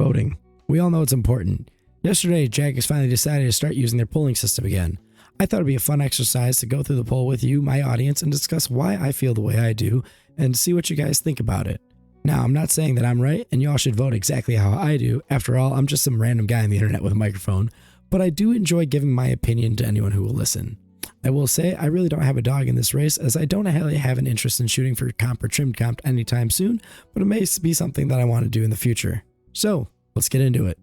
Voting. We all know it's important. Yesterday, Jagex finally decided to start using their polling system again. I thought it'd be a fun exercise to go through the poll with you, my audience, and discuss why I feel the way I do and see what you guys think about it. Now, I'm not saying that I'm right and y'all should vote exactly how I do. After all, I'm just some random guy on the internet with a microphone, but I do enjoy giving my opinion to anyone who will listen. I will say I really don't have a dog in this race, as I don't really have an interest in shooting for comp or trimmed comp anytime soon, but it may be something that I want to do in the future. So, let's get into it.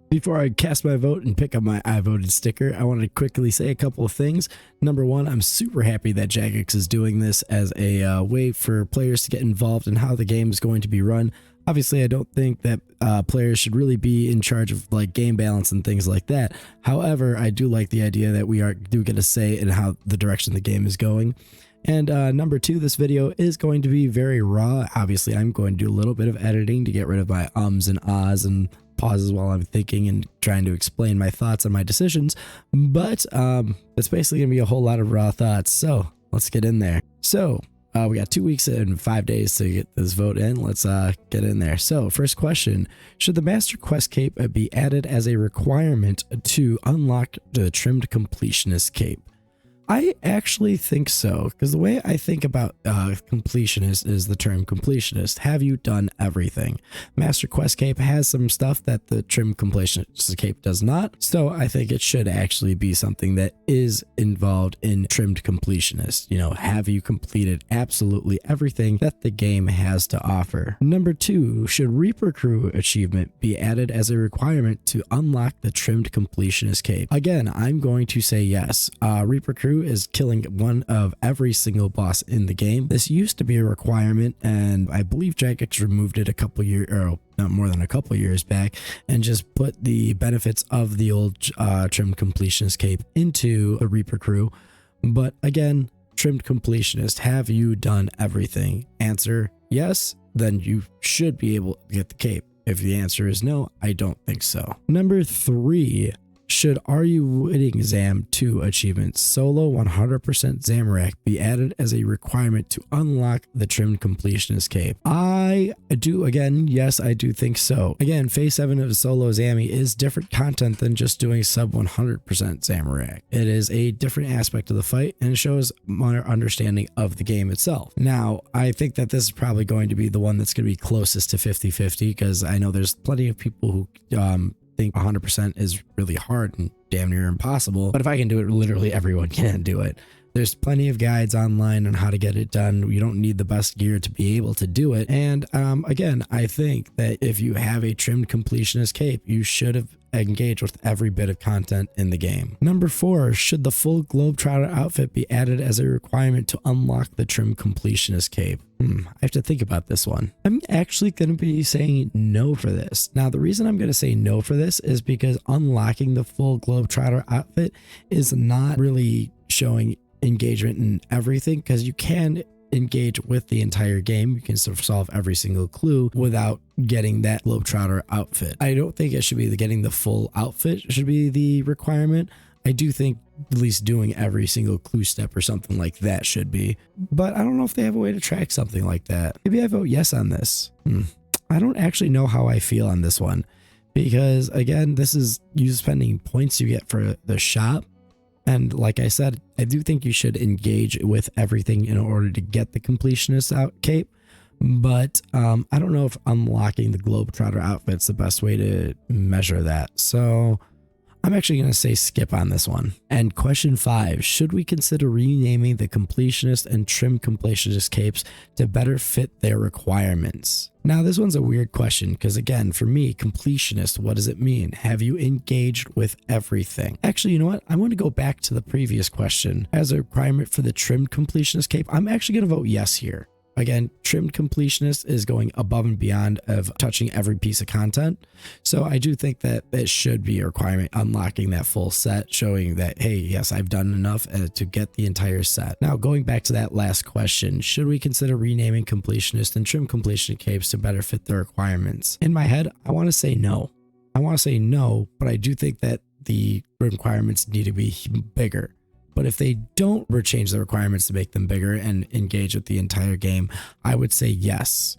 Before I cast my vote and pick up my I voted sticker, I wanted to quickly say a couple of things. Number one, I'm super happy that Jagex is doing this as a way for players to get involved in how the game is going to be run. Obviously, I don't think that players should really be in charge of like game balance and things like that. However, I do like the idea that we do get a say in how the direction the game is going. And number two, this video is going to be very raw. Obviously, I'm going to do a little bit of editing to get rid of my ums and ahs and pauses while I'm thinking and trying to explain my thoughts on my decisions. But it's basically going to be a whole lot of raw thoughts. So let's get in there. So we got 2 weeks and 5 days to get this vote in. Let's get in there. So first question, should the Master Quest Cape be added as a requirement to unlock the Trimmed Completionist Cape? I actually think so, because the way I think about completionist is the term completionist. Have you done everything? Master Quest Cape has some stuff that the Trim Completionist Cape does not, so I think it should actually be something that is involved in Trimmed Completionist. You know, have you completed absolutely everything that the game has to offer? Number two, should Reaper Crew achievement be added as a requirement to unlock the Trimmed Completionist Cape? Again, I'm going to say yes. Reaper Crew is killing one of every single boss in the game. This used to be a requirement, and I believe Jagex removed it a couple years, or not more than a couple years back, and just put the benefits of the old Trimmed Completionist Cape into the Reaper Crew. But again, Trimmed Completionist, have you done everything? Answer yes, then you should be able to get the cape. If the answer is no, I don't think so. Number three, should Are You Winning Zam 2 achievement solo 100% Zamorak be added as a requirement to unlock the Trimmed Completionist Cape? I do, again, yes, I do think so. Again, phase 7 of solo Zammy is different content than just doing sub 100% Zamorak. It is a different aspect of the fight and shows more understanding of the game itself. Now, I think that this is probably going to be the one that's going to be closest to 50-50, because I know there's plenty of people who think 100% is really hard and damn near impossible, but if I can do it, literally everyone can do it. There's plenty of guides online on how to get it done. You don't need the best gear to be able to do it. And again, I think that if you have a Trimmed Completionist Cape, you should have engaged with every bit of content in the game. Number four, should the full Globetrotter outfit be added as a requirement to unlock the Trimmed Completionist Cape? I have to think about this one. I'm actually going to be saying no for this. Now, the reason I'm going to say no for this is because unlocking the full Globetrotter outfit is not really showing engagement in everything, because you can engage with the entire game. You can solve every single clue without getting that Globetrotter outfit. I don't think it should be getting the full outfit should be the requirement. I do think at least doing every single clue step or something like that should be, but I don't know if they have a way to track something like that. Maybe I vote yes on this. I don't actually know how I feel on this one, because again, this is you spending points you get for the shop. And like I said, I do think you should engage with everything in order to get the completionist cape. But I don't know if unlocking the Globetrotter outfit's the best way to measure that. So I'm actually going to say skip on this one. And question 5, should we consider renaming the Completionist and Trimmed Completionist capes to better fit their requirements? Now, this one's a weird question, because again, for me, Completionist, what does it mean? Have you engaged with everything? Actually, you know what? I want to go back to the previous question. As a requirement for the Trimmed Completionist cape, I'm actually going to vote yes here. Again, Trimmed Completionist is going above and beyond of touching every piece of content. So I do think that it should be a requirement, unlocking that full set, showing that, hey, yes, I've done enough to get the entire set. Now, going back to that last question, should we consider renaming Completionist and Trimmed Completionist capes to better fit the requirements? In my head, I want to say no. But I do think that the requirements need to be bigger. But if they don't change the requirements to make them bigger and engage with the entire game, I would say yes.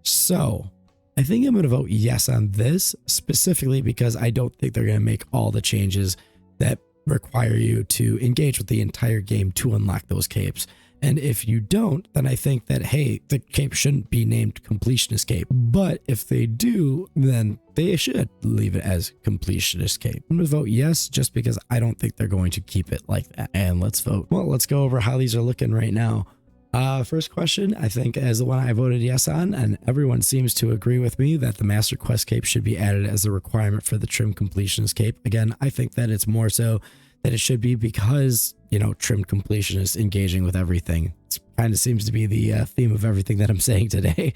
So I think I'm going to vote yes on this, specifically because I don't think they're going to make all the changes that require you to engage with the entire game to unlock those capes. And if you don't, then I think that, hey, the cape shouldn't be named Completionist Cape. But if they do, then they should leave it as Completionist Cape. I'm going to vote yes, just because I don't think they're going to keep it like that. And let's vote. Well, let's go over how these are looking right now. First question, I think, is the one I voted yes on, and everyone seems to agree with me that the Master Quest cape should be added as a requirement for the Trim Completionist cape. Again, I think that it's more so that it should be because, you know, Trim Completionist engaging with everything. It kind of seems to be the theme of everything that I'm saying today.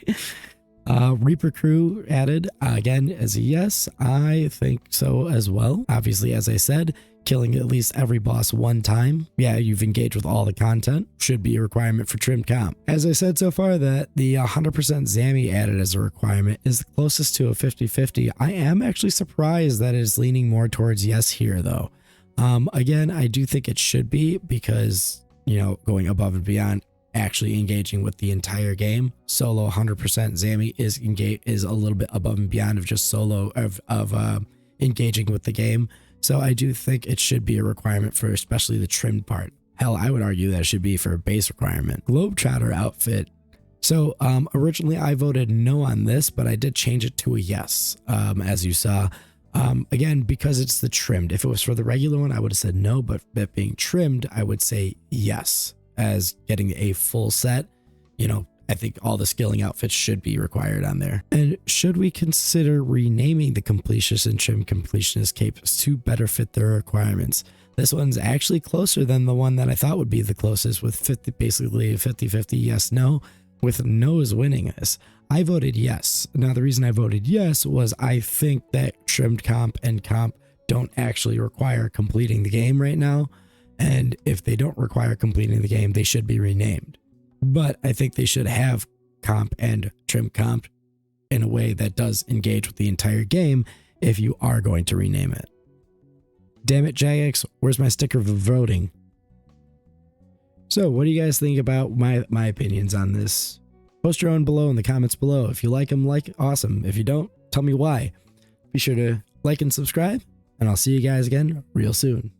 Reaper Crew added, again, as a yes. I think so as well. Obviously, as I said, killing at least every boss one time. Yeah, you've engaged with all the content. Should be a requirement for Trim Comp. As I said so far, that the 100% Zammy added as a requirement is the closest to a 50-50. I am actually surprised that it is leaning more towards yes here, though. Again, I do think it should be because, you know, going above and beyond actually engaging with the entire game. Solo 100% Zammy is a little bit above and beyond of just solo of engaging with the game. So I do think it should be a requirement for especially the trimmed part. Hell, I would argue that it should be for a base requirement. Globetrotter outfit. So originally I voted no on this, but I did change it to a yes, as you saw. Again, because it's the trimmed. If it was for the regular one, I would have said no, but it being trimmed, I would say yes, as getting a full set. You know, I think all the skilling outfits should be required on there. And should we consider renaming the Completionist and Trim Completionist capes to better fit their requirements? This one's actually closer than the one that I thought would be the closest, with 50, basically a 50-50 yes, no, with no's winning this. I voted yes. Now, the reason I voted yes was I think that trimmed comp and comp don't actually require completing the game right now. And if they don't require completing the game, they should be renamed. But I think they should have comp and trim comp in a way that does engage with the entire game if you are going to rename it. Damn it, Jagex, where's my sticker for voting? So what do you guys think about my opinions on this? Post your own below in the comments below. If you like them, like, awesome. If you don't, tell me why. Be sure to like and subscribe, and I'll see you guys again real soon.